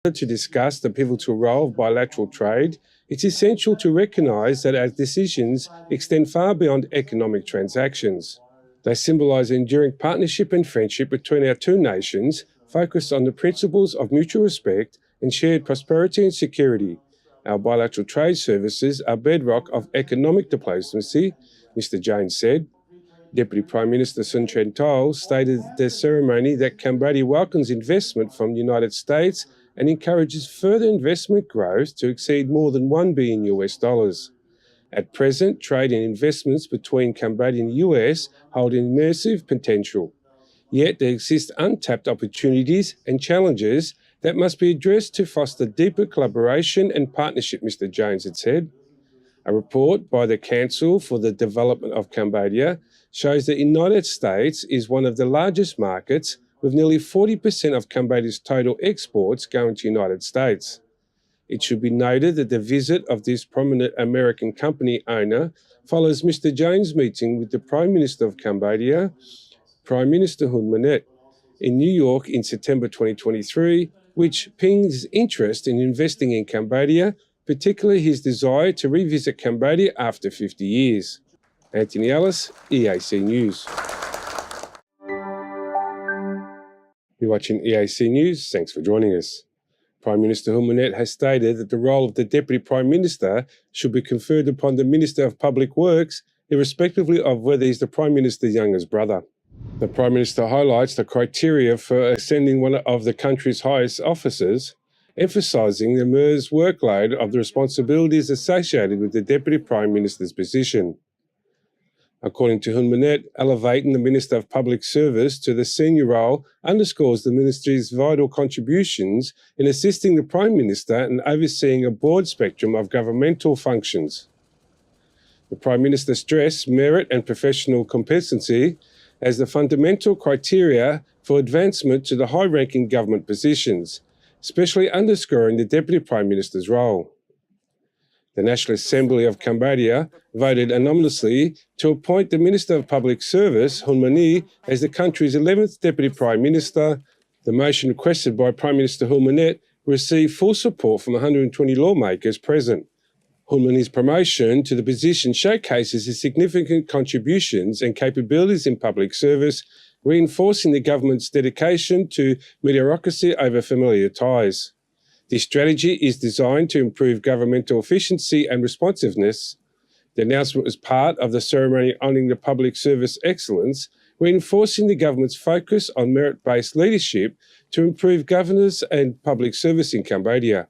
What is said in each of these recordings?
To discuss the pivotal role of bilateral trade, it's essential to recognise that our decisions extend far beyond economic transactions. They symbolise enduring partnership and friendship between our two nations, focused on the principles of mutual respect and shared prosperity and security. Our bilateral trade services are bedrock of economic diplomacy, Mr. Jain said. Deputy Prime Minister Sun Chantol stated at the ceremony that Cambodia welcomes investment from the United States and encourages further investment growth to exceed more than $1 billion. At present, trade and investments between Cambodia and the US hold immersive potential. Yet there exist untapped opportunities and challenges that must be addressed to foster deeper collaboration and partnership, Mr. Jones had said. A report by the Council for the Development of Cambodia shows that the United States is one of the largest markets, with nearly 40% of Cambodia's total exports going to the United States. It should be noted that the visit of this prominent American company owner follows Mr. Jones' meeting with the Prime Minister of Cambodia, Prime Minister Hun Manet, in New York in September 2023, which pinged his interest in investing in Cambodia, particularly his desire to revisit Cambodia after 50 years. Anthony Ellis, EAC News. You're watching EAC News. Thanks for joining us. Prime Minister Hun Manet has stated that the role of the Deputy Prime Minister should be conferred upon the Minister of Public Works, irrespectively of whether he's the Prime Minister's youngest brother. The Prime Minister highlights the criteria for ascending one of the country's highest officers, emphasising the MER's workload of the responsibilities associated with the Deputy Prime Minister's position. According to Hun Manet, elevating the Minister of Public Service to the senior role underscores the Ministry's vital contributions in assisting the Prime Minister in overseeing a broad spectrum of governmental functions. The Prime Minister stressed merit and professional competency as the fundamental criteria for advancement to the high-ranking government positions, especially underscoring the Deputy Prime Minister's role. The National Assembly of Cambodia voted anonymously to appoint the Minister of Public Service, Hun Mani, as the country's 11th Deputy Prime Minister. The motion requested by Prime Minister Hun Manet received full support from 120 lawmakers present. Hun Mani's promotion to the position showcases his significant contributions and capabilities in public service, reinforcing the government's dedication to meritocracy over familiar ties. This strategy is designed to improve governmental efficiency and responsiveness. The announcement was part of the ceremony honouring the public service excellence, reinforcing the government's focus on merit-based leadership to improve governance and public service in Cambodia.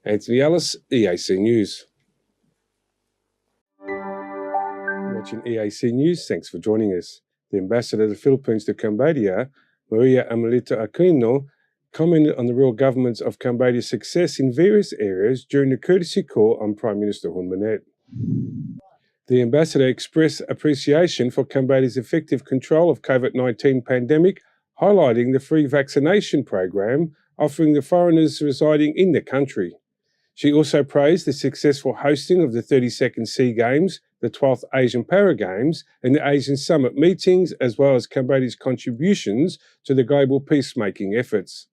Anthony Ellis, EAC News. Watching EAC News, thanks for joining us. The Ambassador of the Philippines to Cambodia, Maria Amelita Aquino, commented on the royal governments of Cambodia's success in various areas during the courtesy call on Prime Minister Hun Manet. The ambassador expressed appreciation for Cambodia's effective control of COVID-19 pandemic, highlighting the free vaccination program offering the foreigners residing in the country. She also praised the successful hosting of the 32nd SEA Games, the 12th Asian Para Games, and the Asian Summit meetings, as well as Cambodia's contributions to the global peacemaking efforts.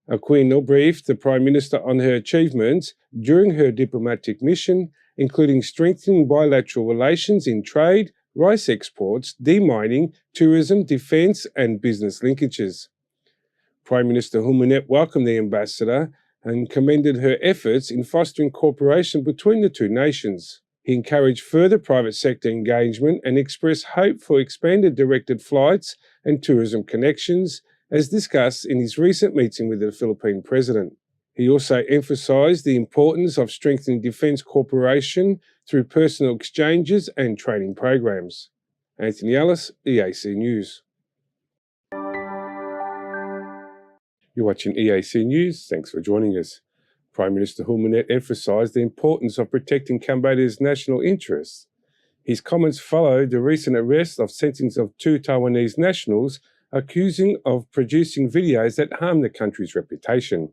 Aquino briefed the Prime Minister on her achievements during her diplomatic mission, including strengthening bilateral relations in trade, rice exports, demining, tourism, defence and business linkages. Prime Minister Hun Manet welcomed the ambassador and commended her efforts in fostering cooperation between the two nations. He encouraged further private sector engagement and expressed hope for expanded directed flights and tourism connections, as discussed in his recent meeting with the Philippine President. He also emphasised the importance of strengthening defence cooperation through personnel exchanges and training programs. Anthony Ellis, EAC News. You're watching EAC News. Thanks for joining us. Prime Minister Hun Manet emphasised the importance of protecting Cambodia's national interests. His comments followed the recent arrest of sentencing of 2 Taiwanese nationals accusing of producing videos that harm the country's reputation.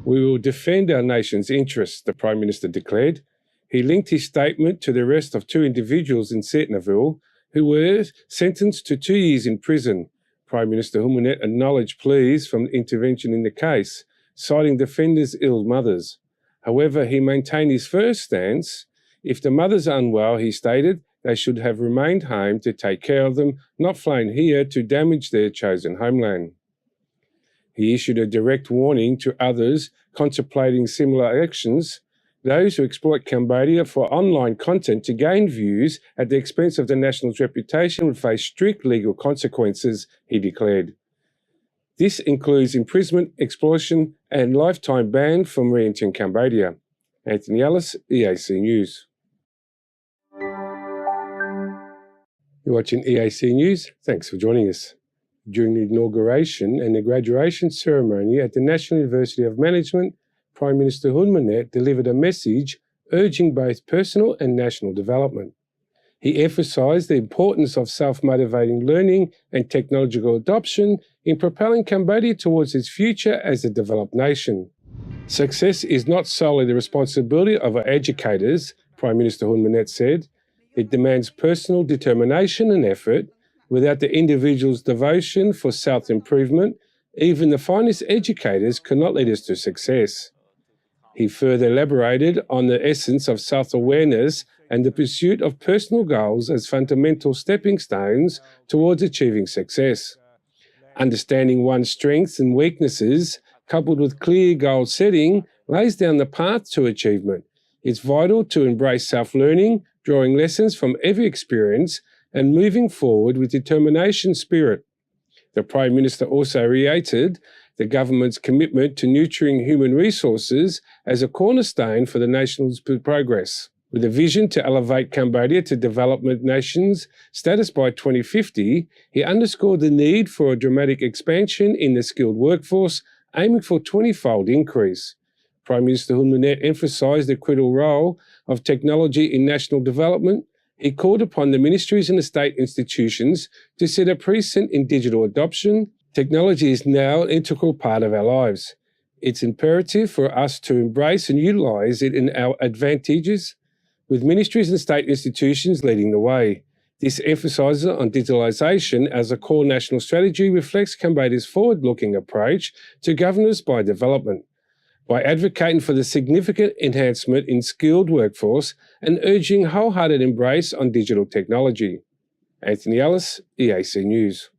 We will defend our nation's interests, the Prime Minister declared. He linked his statement to the arrest of 2 individuals in Sihanoukville who were sentenced to 2 years in prison. Prime Minister Hun Manet acknowledged pleas from intervention in the case. citing defenders' ill mothers. However, he maintained his first stance. If the mothers are unwell, he stated, they should have remained home to take care of them, not flown here to damage their chosen homeland. He issued a direct warning to others contemplating similar actions. Those who exploit Cambodia for online content to gain views at the expense of the national's reputation would face strict legal consequences, he declared. This includes imprisonment, expulsion, and lifetime ban from re-entering Cambodia. Anthony Ellis, EAC News. You're watching EAC News. Thanks for joining us. During the inauguration and the graduation ceremony at the National University of Management, Prime Minister Hun Manet delivered a message urging both personal and national development. He emphasised the importance of self-motivating learning and technological adoption in propelling Cambodia towards its future as a developed nation. Success is not solely the responsibility of our educators, Prime Minister Hun Manet said. It demands personal determination and effort. Without the individual's devotion for self-improvement, even the finest educators cannot lead us to success. He further elaborated on the essence of self-awareness and the pursuit of personal goals as fundamental stepping stones towards achieving success. Understanding one's strengths and weaknesses, coupled with clear goal setting, lays down the path to achievement. It's vital to embrace self-learning, drawing lessons from every experience, and moving forward with determination spirit. The Prime Minister also reiterated the government's commitment to nurturing human resources as a cornerstone for the nation's progress. With a vision to elevate Cambodia to development nation's status by 2050, he underscored the need for a dramatic expansion in the skilled workforce, aiming for a 20-fold increase. Prime Minister Hun Manet emphasised the critical role of technology in national development. He called upon the ministries and the state institutions to set a precedent in digital adoption. Technology is now an integral part of our lives. It's imperative for us to embrace and utilise it in our advantages, with ministries and state institutions leading the way. This emphasis on digitalisation as a core national strategy reflects Cambodia's forward-looking approach to governance by development. By advocating for the significant enhancement in skilled workforce and urging wholehearted embrace on digital technology. Anthony Ellis, EAC News.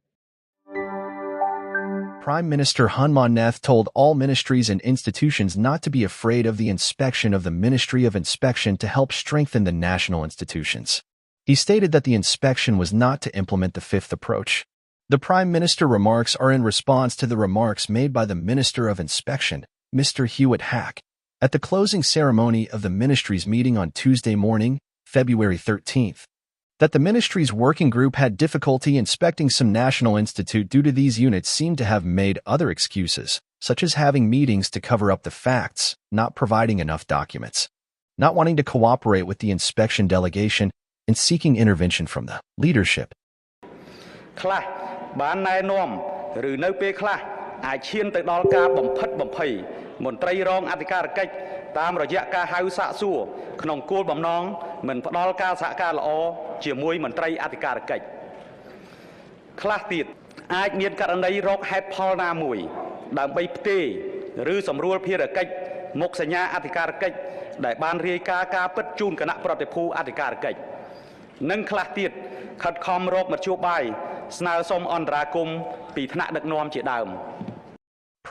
Prime Minister Hun Manet told all ministries and institutions not to be afraid of the inspection of the Ministry of Inspection to help strengthen the national institutions. He stated that the inspection was not to implement the fifth approach. The Prime Minister remarks are in response to the remarks made by the Minister of Inspection, Mr. Hewitt Hack, at the closing ceremony of the ministry's meeting on Tuesday morning, February 13th, that the ministry's working group had difficulty inspecting some national institute due to these units seem to have made other excuses, such as having meetings to cover up the facts, not providing enough documents, not wanting to cooperate with the inspection delegation, and seeking intervention from the leadership. អាចឈានទៅដល់ការបំផិតបំភ័យមន្ត្រីរងអធិការកិច្ចតាមរយៈការហៅសាកសួរក្នុងគោលបំណងមិនផ្ដល់ការសហការល្អជាមួយមន្ត្រីអធិការកិច្ចខ្លះទៀតអាចមានករណីរកហេតុផលណាមួយដើម្បីផ្ទេរឬសម្រួលភារកិច្ចមុខសញ្ញាអធិការកិច្ចដែលបានរាយការណ៍ការពិតជូនគណៈប្រតិភូអធិការកិច្ចនិងខ្លះទៀតខិតខំរកមធ្យោបាយស្នើសុំអន្តរាគមន៍ពីថ្នាក់ដឹកនាំជាដើម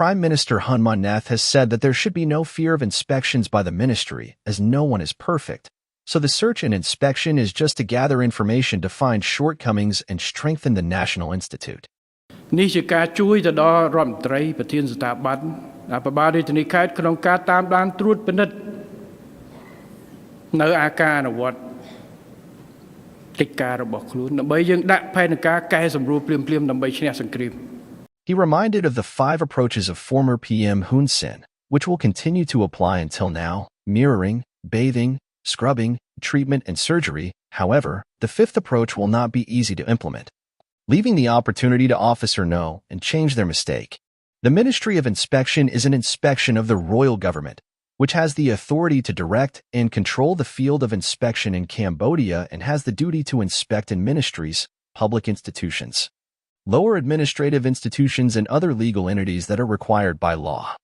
Prime Minister Hun Manet has said that there should be no fear of inspections by the ministry, as no one is perfect. So the search and inspection is just to gather information to find shortcomings and strengthen the National Institute. នេះជាការជួយទៅដល់រដ្ឋមន្ត្រីប្រធានស្ថាប័នអភិបាលរាជធានីខេត្តក្នុងការតាមដានត្រួតពិនិត្យនៅអាការអនុវត្តកិច្ចការរបស់ខ្លួនដើម្បីយើងដាក់ផែនការកែសម្រួលភ្លាមៗដើម្បីឈ្នះសង្គ្រាម He reminded of the 5 approaches of former PM Hun Sen, which will continue to apply until now: mirroring, bathing, scrubbing, treatment, and surgery. However, the 5th approach will not be easy to implement, leaving the opportunity to officer know and change their mistake. The Ministry of Inspection is an inspection of the royal government, which has the authority to direct and control the field of inspection in Cambodia and has the duty to inspect in ministries, public institutions, lower administrative institutions, and other legal entities that are required by law.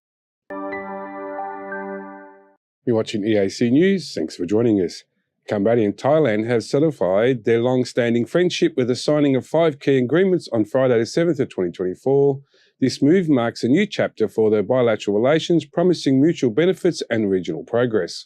You're watching EAC News. Thanks for joining us. Cambodia and Thailand have solidified their long-standing friendship with the signing of 5 key agreements on Friday the 7th of 2024. This move marks a new chapter for their bilateral relations, promising mutual benefits and regional progress.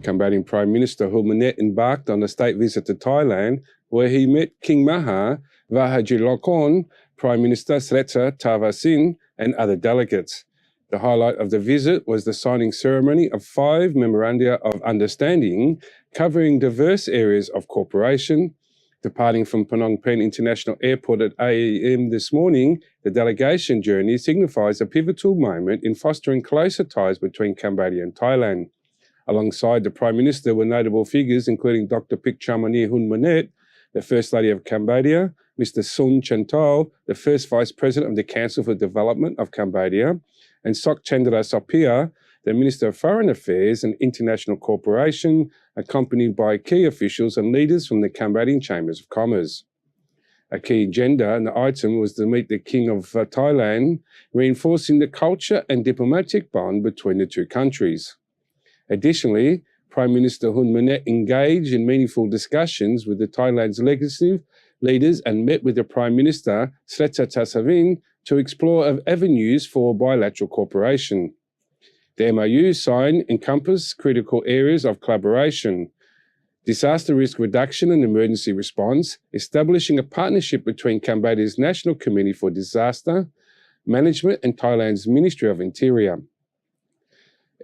Cambodian Prime Minister Hun Manet embarked on a state visit to Thailand, where he met King Maha Vajiralongkorn, Prime Minister Srettha Thavisin, and other delegates. The highlight of the visit was the signing ceremony of 5 memoranda of understanding covering diverse areas of cooperation. Departing from Phnom Penh International Airport at 8 a.m. this morning, the delegation journey signifies a pivotal moment in fostering closer ties between Cambodia and Thailand. Alongside the Prime Minister were notable figures including Dr. Pic Chamani Hun Manet, the First Lady of Cambodia, Mr. Sun Chantal, the First Vice President of the Council for Development of Cambodia, and Sok Chandra Sopia, the Minister of Foreign Affairs and International Cooperation, accompanied by key officials and leaders from the Cambodian Chambers of Commerce. A key agenda and the item was to meet the King of Thailand, reinforcing the culture and diplomatic bond between the two countries. Additionally, Prime Minister Hun Manet engaged in meaningful discussions with the Thailand's legislative leaders and met with the Prime Minister Srettha Thavisin to explore avenues for bilateral cooperation. The MOU signed encompass critical areas of collaboration: disaster risk reduction and emergency response, establishing a partnership between Cambodia's National Committee for Disaster Management and Thailand's Ministry of Interior.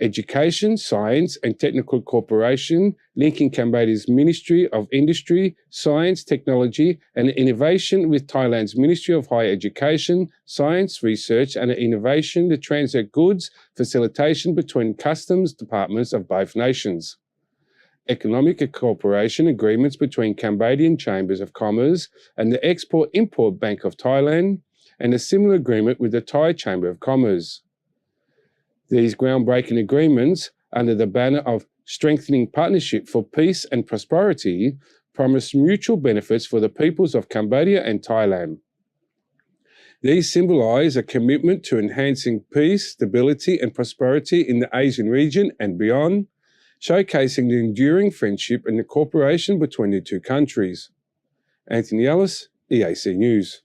Education, science and technical cooperation, linking Cambodia's Ministry of Industry, Science, Technology and Innovation with Thailand's Ministry of Higher Education, Science, Research and Innovation to transit goods facilitation between customs departments of both nations. Economic cooperation agreements between Cambodian Chambers of Commerce and the Export-Import Bank of Thailand, and a similar agreement with the Thai Chamber of Commerce. These groundbreaking agreements, under the banner of Strengthening Partnership for Peace and Prosperity, promise mutual benefits for the peoples of Cambodia and Thailand. These symbolize a commitment to enhancing peace, stability and prosperity in the Asian region and beyond, showcasing the enduring friendship and the cooperation between the two countries. Anthony Ellis, EAC News.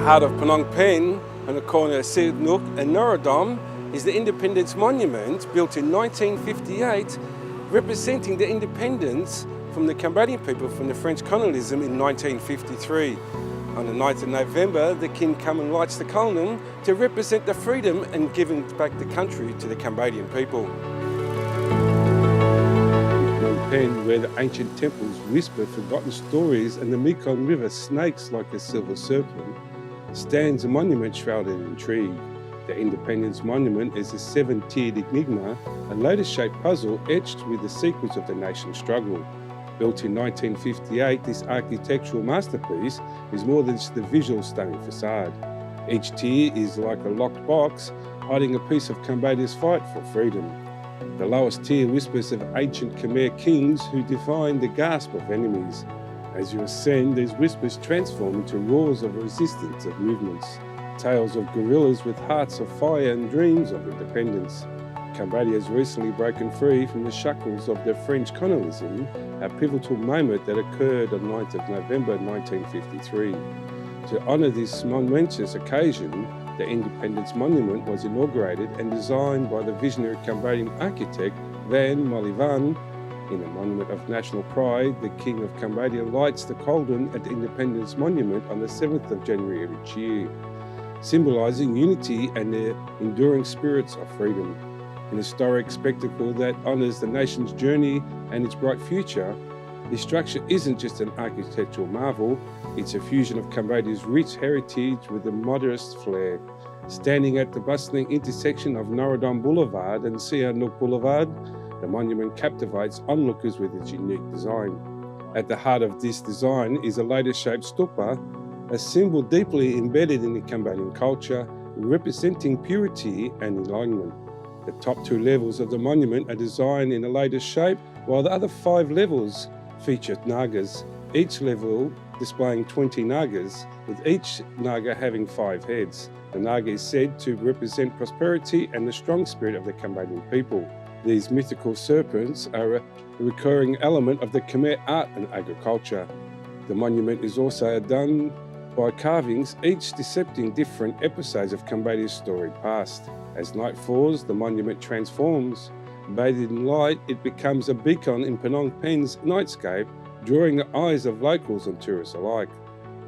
Heart of Phnom Penh, on the corner of Sihanouk and Norodom, is the Independence Monument built in 1958, representing the independence from the Cambodian people from the French colonialism in 1953. On the 9th of November, the King comes and lights the column to represent the freedom and giving back the country to the Cambodian people. Phnom Penh, where the ancient temples whisper forgotten stories and the Mekong River snakes like a silver serpent, stands a monument shrouded in intrigue. The Independence Monument is a 7-tiered enigma, a lotus-shaped puzzle etched with the secrets of the nation's struggle. Built in 1958, this architectural masterpiece is more than just a visual stunning facade. Each tier is like a locked box, hiding a piece of Cambodia's fight for freedom. The lowest tier whispers of ancient Khmer kings who defined the gasp of enemies. As you ascend, these whispers transform into roars of resistance of movements, tales of guerrillas with hearts of fire and dreams of independence. Cambodia has recently broken free from the shackles of the French colonialism, a pivotal moment that occurred on 9th of November 1953. To honour this momentous occasion, the Independence Monument was inaugurated and designed by the visionary Cambodian architect Van Molivan. In a monument of national pride, the King of Cambodia lights the cauldron at the Independence Monument on the 7th of January of each year, symbolising unity and the enduring spirits of freedom. An historic spectacle that honours the nation's journey and its bright future, this structure isn't just an architectural marvel, it's a fusion of Cambodia's rich heritage with a modernist flair. Standing at the bustling intersection of Norodom Boulevard and Sihanouk Boulevard, the monument captivates onlookers with its unique design. At the heart of this design is a lotus-shaped stupa, a symbol deeply embedded in the Cambodian culture, representing purity and enlightenment. The top 2 levels of the monument are designed in the latest shape, while the other 5 levels feature Nagas, each level displaying 20 Nagas, with each Naga having 5 heads. The Naga is said to represent prosperity and the strong spirit of the Cambodian people. These mythical serpents are a recurring element of the Khmer art and agriculture. The monument is also done by carvings, each depicting different episodes of Cambodia's storied past. As night falls, the monument transforms. Bathed in light, it becomes a beacon in Phnom Penh's nightscape, drawing the eyes of locals and tourists alike.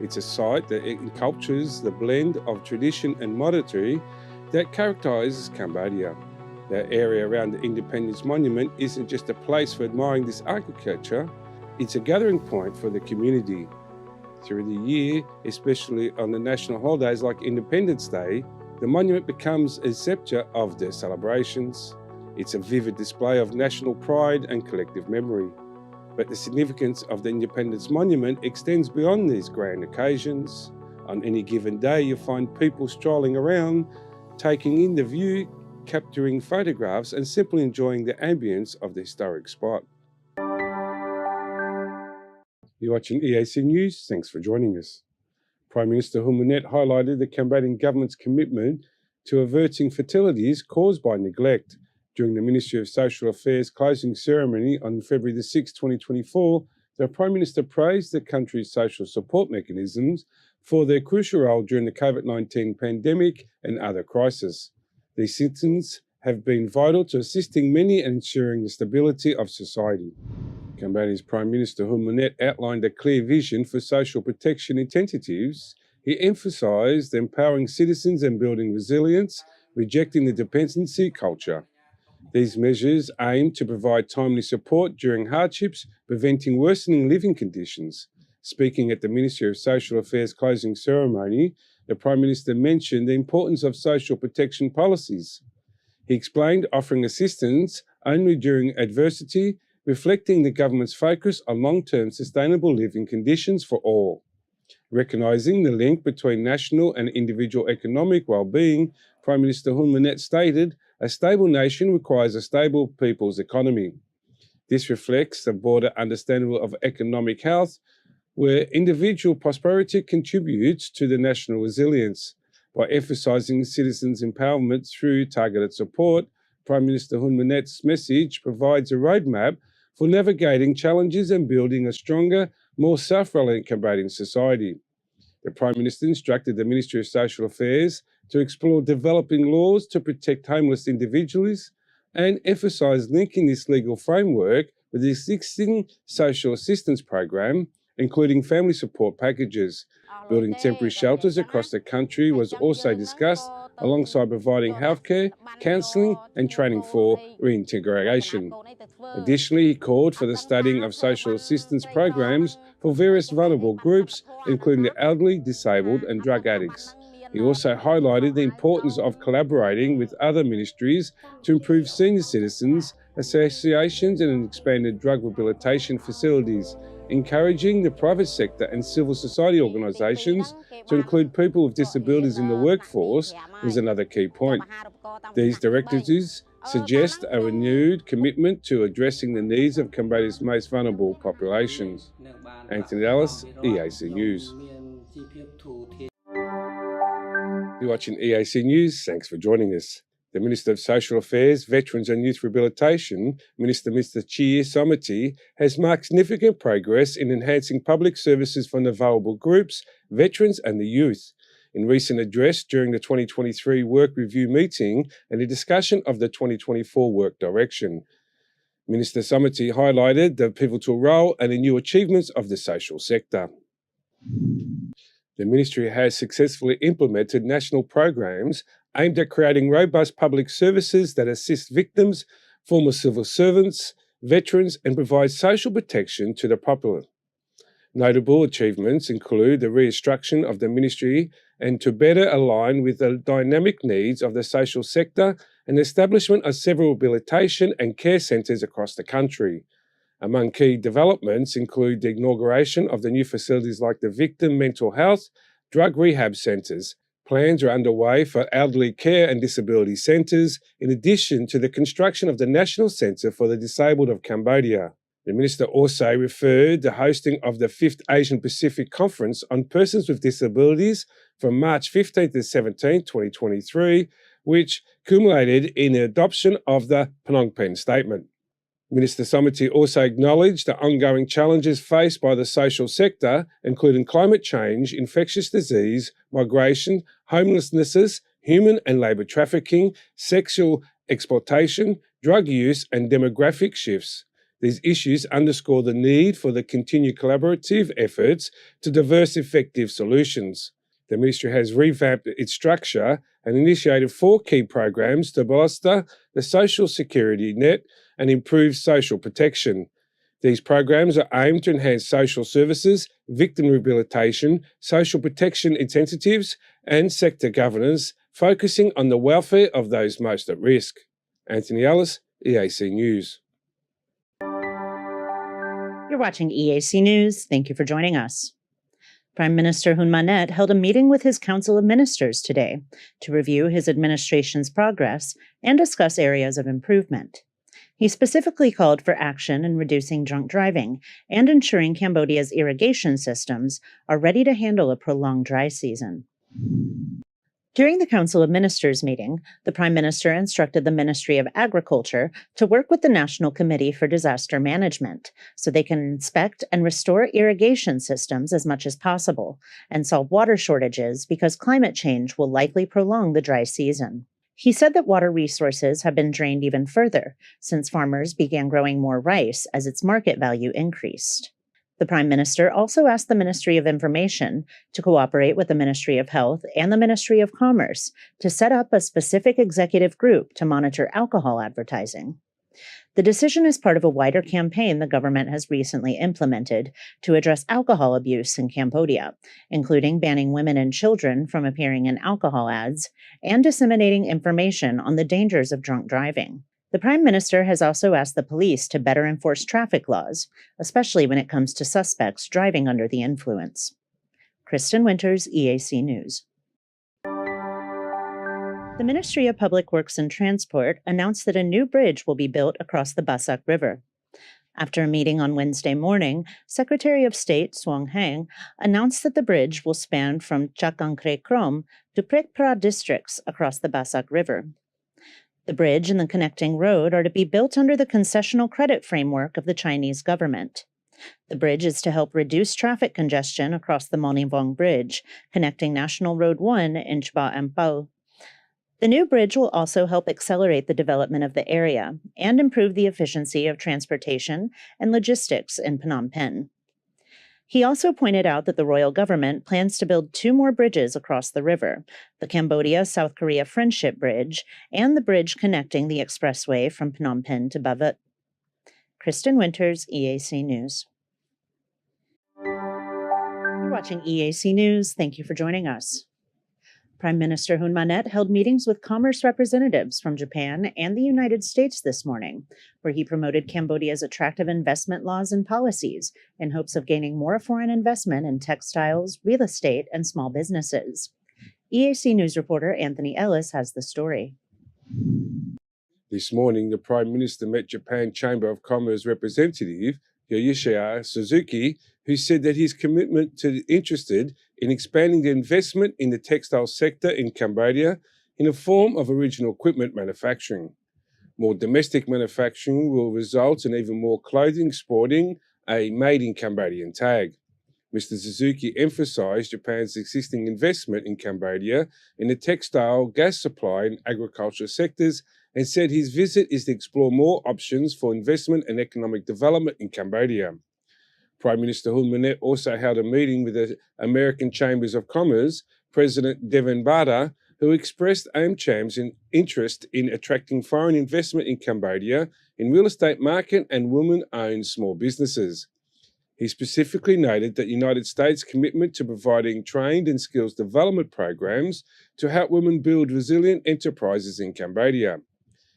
It's a site that encultures the blend of tradition and modernity that characterises Cambodia. The area around the Independence Monument isn't just a place for admiring this architecture, it's a gathering point for the community. Through the year, especially on the national holidays like Independence Day, the monument becomes a sceptre of the celebrations. It's a vivid display of national pride and collective memory. But the significance of the Independence Monument extends beyond these grand occasions. On any given day, you find people strolling around, taking in the view, capturing photographs, and simply enjoying the ambience of the historic spot. You're watching EAC News. Thanks for joining us. Prime Minister Hun Manet highlighted the Cambodian government's commitment to averting fatalities caused by neglect. During the Ministry of Social Affairs closing ceremony on February 6, 2024, the Prime Minister praised the country's social support mechanisms for their crucial role during the COVID-19 pandemic and other crises. These systems have been vital to assisting many and ensuring the stability of society. Cambodia's Prime Minister Hun Manet outlined a clear vision for social protection incentives. He emphasised empowering citizens and building resilience, rejecting the dependency culture. These measures aim to provide timely support during hardships, preventing worsening living conditions. Speaking at the Ministry of Social Affairs closing ceremony, the Prime Minister mentioned the importance of social protection policies. He explained offering assistance only during adversity, reflecting the government's focus on long-term sustainable living conditions for all. Recognising the link between national and individual economic well-being, Prime Minister Hun Manet stated, "A stable nation requires a stable people's economy." This reflects the broader understanding of economic health, where individual prosperity contributes to the national resilience. By emphasising citizens' empowerment through targeted support, Prime Minister Hun Manet's message provides a roadmap for navigating challenges and building a stronger, more self-reliant Cambodian society. The Prime Minister instructed the Ministry of Social Affairs to explore developing laws to protect homeless individuals and emphasise linking this legal framework with the existing social assistance program, including family support packages. Building temporary shelters across the country was also discussed, alongside providing healthcare, counselling and training for reintegration. Additionally, he called for the studying of social assistance programs for various vulnerable groups, including the elderly, disabled and drug addicts. He also highlighted the importance of collaborating with other ministries to improve senior citizens, associations and expanded drug rehabilitation facilities, encouraging the private sector and civil society organisations to include people with disabilities in the workforce was another key point. These directives suggest a renewed commitment to addressing the needs of Cambodia's most vulnerable populations. Anthony Dallas, EAC News. You're watching EAC News. Thanks for joining us. The Minister of Social Affairs, Veterans and Youth Rehabilitation, Mr. Chie Somity, has marked significant progress in enhancing public services for vulnerable groups, veterans and the youth. In recent address during the 2023 Work Review meeting and a discussion of the 2024 Work Direction, Minister Somity highlighted the pivotal role and the new achievements of the social sector. The Ministry has successfully implemented national programs aimed at creating robust public services that assist victims, former civil servants, veterans and provide social protection to the popular. Notable achievements include the restructuring of the Ministry and to better align with the dynamic needs of the social sector and the establishment of several rehabilitation and care centres across the country. Among key developments include the inauguration of the new facilities like the Victim Mental Health, Drug Rehab Centres, Plans are underway for elderly care and disability centres, in addition to the construction of the National Centre for the Disabled of Cambodia. The Minister also referred the hosting of the 5th Asian Pacific Conference on Persons with Disabilities from March 15 to 17, 2023, which culminated in the adoption of the Phnom Penh Statement. Minister Samoti also acknowledged the ongoing challenges faced by the social sector, including climate change, infectious disease, migration, homelessness, human and labour trafficking, sexual exploitation, drug use and demographic shifts. These issues underscore the need for the continued collaborative efforts to diverse effective solutions. The Ministry has revamped its structure and initiated 4 key programs to bolster the social security net and improve social protection. These programs are aimed to enhance social services, victim rehabilitation, social protection incentives, and sector governance, focusing on the welfare of those most at risk. Anthony Ellis, EAC News. You're watching EAC News. Thank you for joining us. Prime Minister Hun Manet held a meeting with his Council of Ministers today to review his administration's progress and discuss areas of improvement. He specifically called for action in reducing drunk driving and ensuring Cambodia's irrigation systems are ready to handle a prolonged dry season. During the Council of Ministers meeting, the Prime Minister instructed the Ministry of Agriculture to work with the National Committee for Disaster Management so they can inspect and restore irrigation systems as much as possible and solve water shortages because climate change will likely prolong the dry season. He said that water resources have been drained even further since farmers began growing more rice as its market value increased. The Prime Minister also asked the Ministry of Information to cooperate with the Ministry of Health and the Ministry of Commerce to set up a specific executive group to monitor alcohol advertising. The decision is part of a wider campaign the government has recently implemented to address alcohol abuse in Cambodia, including banning women and children from appearing in alcohol ads and disseminating information on the dangers of drunk driving. The Prime Minister has also asked the police to better enforce traffic laws, especially when it comes to suspects driving under the influence. Kristen Winters, EAC News. The Ministry of Public Works and Transport announced that a new bridge will be built across the Basak River. After a meeting on Wednesday morning, Secretary of State Suong Hang announced that the bridge will span from Chakangkre Krom to Prek Pra districts across the Basak River. The bridge and the connecting road are to be built under the concessional credit framework of the Chinese government. The bridge is to help reduce traffic congestion across the Monivong Bridge, connecting National Road 1 in Chba Ampao. The new bridge will also help accelerate the development of the area and improve the efficiency of transportation and logistics in Phnom Penh. He also pointed out that the royal government plans to build 2 more bridges across the river, the Cambodia-South Korea Friendship Bridge and the bridge connecting the expressway from Phnom Penh to Bavet. Kristen Winters, EAC News. You're watching EAC News. Thank you for joining us. Prime Minister Hun Manet held meetings with commerce representatives from Japan and the United States this morning, where he promoted Cambodia's attractive investment laws and policies in hopes of gaining more foreign investment in textiles, real estate, and small businesses. EAC News reporter Anthony Ellis has the story. This morning, the Prime Minister met Japan Chamber of Commerce representative Yoshihisa Suzuki, who said that his commitment to interested in expanding the investment in the textile sector in Cambodia in the form of original equipment manufacturing. More domestic manufacturing will result in even more clothing sporting a Made in Cambodian tag. Mr. Suzuki emphasised Japan's existing investment in Cambodia in the textile, gas supply and agriculture sectors and said his visit is to explore more options for investment and economic development in Cambodia. Prime Minister Hun Manet also held a meeting with the American Chambers of Commerce President Devin Bada, who expressed AmCham's interest in attracting foreign investment in Cambodia in real estate market and women-owned small businesses. He specifically noted that the United States' commitment to providing trained and skills development programs to help women build resilient enterprises in Cambodia.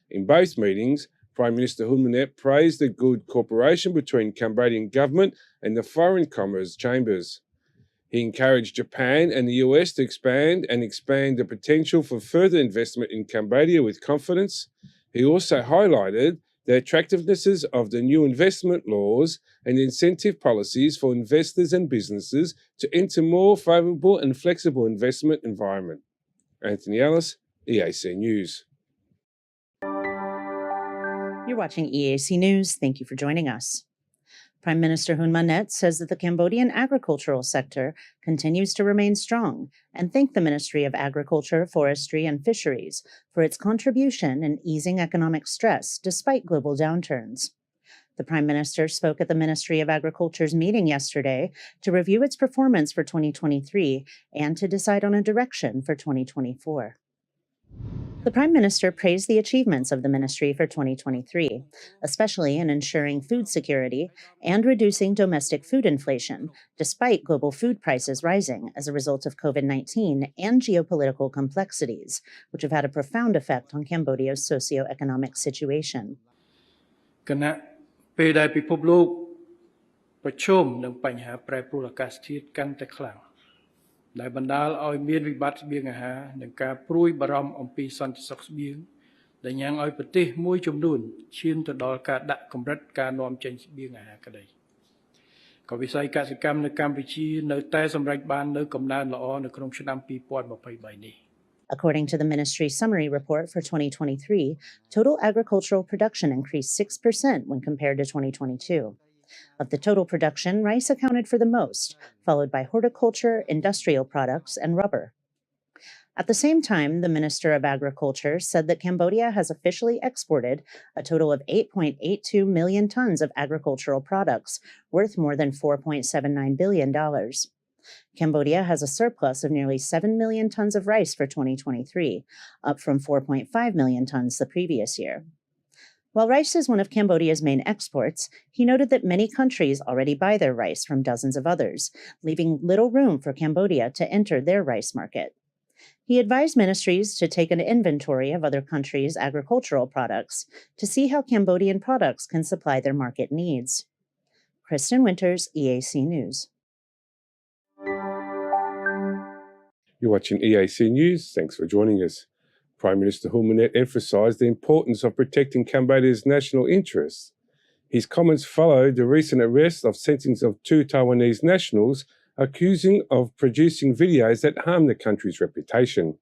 In both meetings, Prime Minister Hun Manet praised the good cooperation between Cambodian government and the Foreign Commerce Chambers. He encouraged Japan and the US to expand the potential for further investment in Cambodia with confidence. He also highlighted the attractivenesses of the new investment laws and incentive policies for investors and businesses to enter more favourable and flexible investment environment. Anthony Ellis, EAC News. You're watching EAC News. Thank you for joining us. Prime Minister Hun Manet says that the Cambodian agricultural sector continues to remain strong and thanked the Ministry of Agriculture, Forestry and Fisheries for its contribution in easing economic stress despite global downturns. The Prime Minister spoke at the Ministry of Agriculture's meeting yesterday to review its performance for 2023 and to decide on a direction for 2024. The Prime Minister praised the achievements of the ministry for 2023, especially in ensuring food security and reducing domestic food inflation, despite global food prices rising as a result of COVID-19 and geopolitical complexities, which have had a profound effect on Cambodia's socio-economic situation. គណៈពេលដែលពិភពលោកប្រឈមនឹងបញ្ហាប្រែប្រួលអាកាសធាតុកាន់តែខ្លាំង ដែលបណ្ដាលឲ្យមានវិបត្តិស្បៀងអាហារនិងការព្រួយបារម្ភអំពីសន្តិសុខស្បៀងដែលញ៉ាំងឲ្យប្រទេសមួយចំនួនឈានទៅដល់ការដាក់កម្រិតការនាំចេញស្បៀងអាហារក្តីក៏វិស័យកសិកម្មនៅកម្ពុជានៅតែសម្រេចបាននូវកំណើនល្អនៅក្នុងឆ្នាំ2023នេះ According to the ministry's summary report for 2023, total agricultural production increased 6% when compared to 2022. Of the total production, rice accounted for the most, followed by horticulture, industrial products, and rubber. At the same time, the Minister of Agriculture said that Cambodia has officially exported a total of 8.82 million tons of agricultural products, worth more than $4.79 billion. Cambodia has a surplus of nearly 7 million tons of rice for 2023, up from 4.5 million tons the previous year. While rice is one of Cambodia's main exports, he noted that many countries already buy their rice from dozens of others, leaving little room for Cambodia to enter their rice market. He advised ministries to take an inventory of other countries' agricultural products to see how Cambodian products can supply their market needs. Kristen Winters, EAC News. You're watching EAC News. Thanks for joining us. Prime Minister Hun Manet emphasised the importance of protecting Cambodia's national interests. His comments followed the recent arrest of sentencing of 2 Taiwanese nationals accusing of producing videos that harm the country's reputation.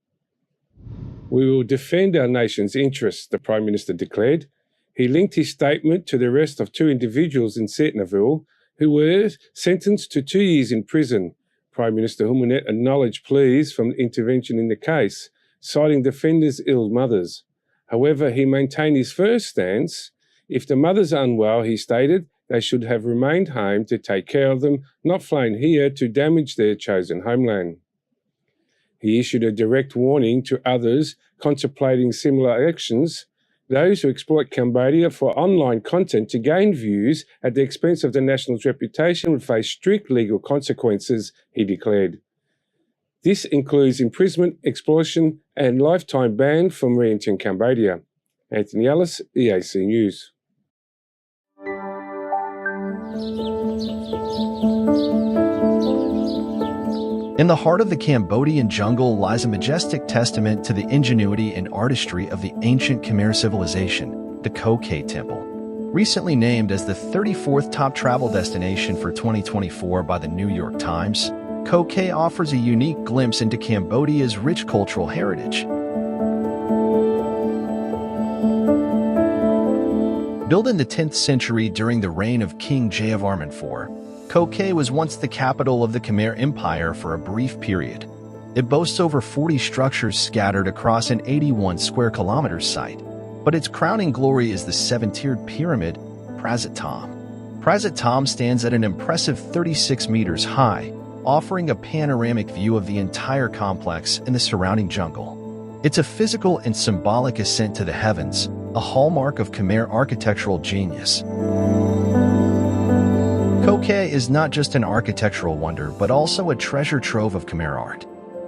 We will defend our nation's interests, the Prime Minister declared. He linked his statement to the arrest of 2 individuals in Seatnaville who were sentenced to 2 years in prison. Prime Minister Hun Manet acknowledged pleas for intervention in the case, citing defenders' ill mothers. However, he maintained his first stance. If the mothers are unwell, he stated, they should have remained home to take care of them, not flown here to damage their chosen homeland. He issued a direct warning to others contemplating similar actions. Those who exploit Cambodia for online content to gain views at the expense of the national's reputation would face strict legal consequences, he declared. This includes imprisonment, expulsion, and lifetime ban from re-entering Cambodia. Anthony Ellis, EAC News. In the heart of the Cambodian jungle lies a majestic testament to the ingenuity and artistry of the ancient Khmer civilization, the Ko Khe Temple. Recently named as the 34th top travel destination for 2024 by the New York Times, Ko Khe offers a unique glimpse into Cambodia's rich cultural heritage. Built in the 10th century during the reign of King Jayavarman IV, Ko Khe was once the capital of the Khmer Empire for a brief period. It boasts over 40 structures scattered across an 81 square kilometer site, but its crowning glory is the 7-tiered pyramid, Prasat Thom. Prasat Thom stands at an impressive 36 meters high, offering a panoramic view of the entire complex and the surrounding jungle. It's a physical and symbolic ascent to the heavens, a hallmark of Khmer architectural genius. Ko Khe is not just an architectural wonder, but also a treasure trove of Khmer art.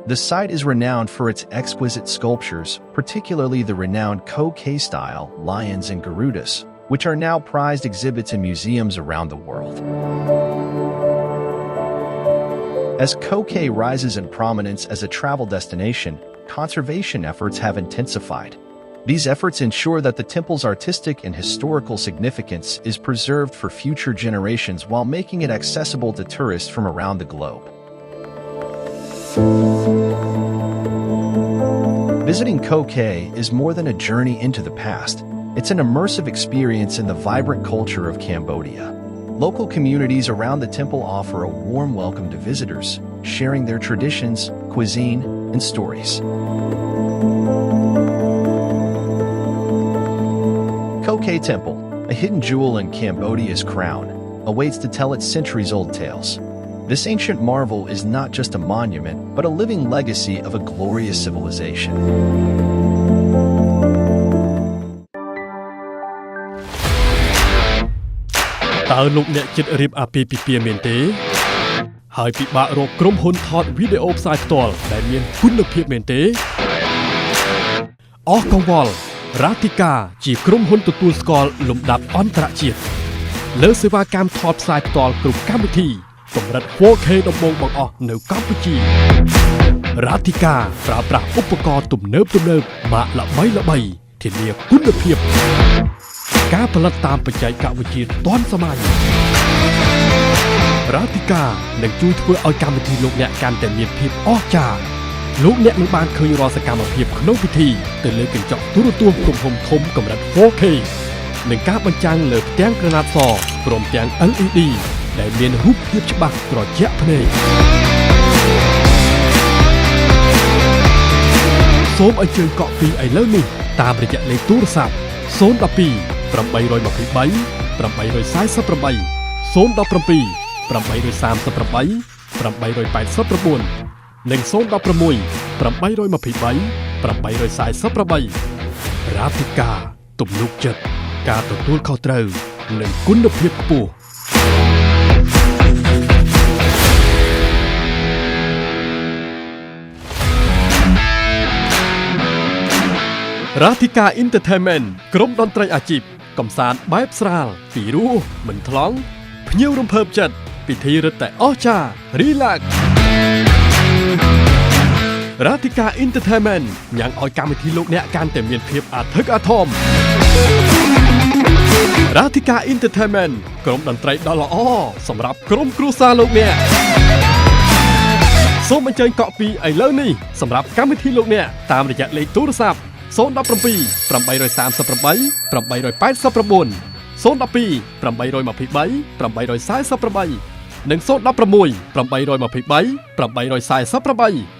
The site is renowned for its exquisite sculptures, particularly the renowned Ko Khe style lions and Garudas, which are now prized exhibits in museums around the world. As Ko-Kay rises in prominence as a travel destination, conservation efforts have intensified. These efforts ensure that the temple's artistic and historical significance is preserved for future generations while making it accessible to tourists from around the globe. Visiting Ko-Kay is more than a journey into the past. It's an immersive experience in the vibrant culture of Cambodia. Local communities around the temple offer a warm welcome to visitors, sharing their traditions, cuisine, and stories. Ko-Kay Temple, a hidden jewel in Cambodia's crown, awaits to tell its centuries-old tales. This ancient marvel is not just a monument, but a living legacy of a glorious civilization. តើលោកអ្នកចិត្តរៀបអាពាហ៍ពិពាហ៍មែនទេហើយពិបាករកក្រុមហ៊ុនថតវីដេអូផ្សាយផ្ទាល់ដែលមានគុណភាពមែនទេអស់កង្វល់ Ratika ជាក្រុមហ៊ុនទទួលស្គាល់លំដាប់អន្តរជាតិលើសេវាកម្មថតផ្សាយផ្ទាល់គ្រប់កម្មវិធីកម្រិត 4K ដំបូងបង្អស់នៅកម្ពុជា Ratika ប្រើប្រាស់ឧបករណ៍ទំនើបម៉ាកល្បីៗធានាគុណភាពការផលិតតាមបច្ចេកវិទ្យាទាន់សម័យ Ratika នឹងជួយធ្វើឲ្យកម្មវិធីលោកអ្នកកាន់តែមានភាពអស្ចារ្យលោកអ្នកនឹងបានឃើញរាល់សកម្មភាពក្នុងពិធីទៅលើកញ្ចក់ទូរទស្សន៍ទំហំធំកម្រិត 4K និងការបញ្ចាំងលើផ្ទាំងក្រណាត់សព្រមទាំង LED ដែលមានរូបភាពច្បាស់ត្រជាក់ភ្នែកសូមអញ្ជើញកក់ពីឥឡូវនេះតាមរយៈលេខទូរស័ព្ទ 012 823 848 017 838 889 និង 016 823 848 Ratika ទំនុកចិត្តការទទួលខុសត្រូវនិងគុណភាពខ្ពស់ Ratika Entertainment ក្រុមតន្ត្រីអាជីពកំសាន្តបែបស្រាលពីរោះមិនថ្លង់ភ្ញៀវរំភើបចិត្តពិធីរឹតតែអស្ចារ្យ Relax Ratika Entertainment ញ៉ាំងឲ្យកម្មវិធីលោកអ្នកកាន់តែមានភាពអធិកអធម Ratika Entertainment ក្រុមតន្ត្រីដ៏ល្អសម្រាប់ក្រុមគ្រួសារលោកអ្នកសូមអញ្ជើញកក់ពីឥឡូវនេះសម្រាប់កម្មវិធីលោកអ្នកតាមរយៈលេខទូរស័ព្ទ 017 838 889 012 823 848 និង 016 823 848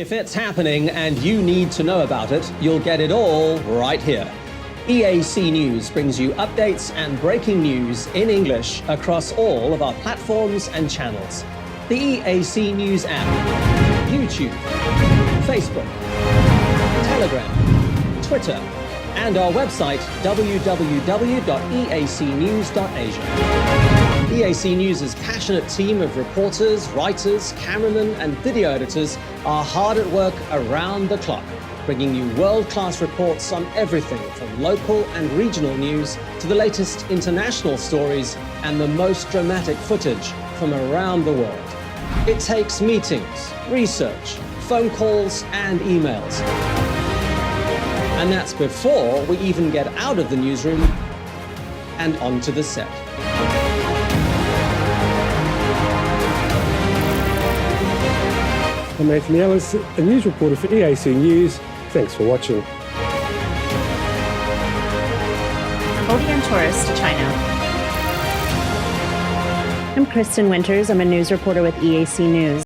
If it's happening and you need to know about it, you'll get it all right here. EAC News brings you updates and breaking news in English across all of our platforms and channels. The EAC News app, YouTube, Facebook, Telegram, Twitter, and our website www.eacnews.asia. EAC News' passionate team of reporters, writers, cameramen, and video editors are hard at work around the clock, bringing you world-class reports on everything from local and regional news to the latest international stories and the most dramatic footage from around the world. It takes meetings, research, phone calls, and emails. And that's before we even get out of the newsroom and onto the set. I'm Anthony Ellis, a news reporter for EAC News. Thanks for watching. Cambodian tourists to China. I'm Kristen Winters. I'm a news reporter with EAC News.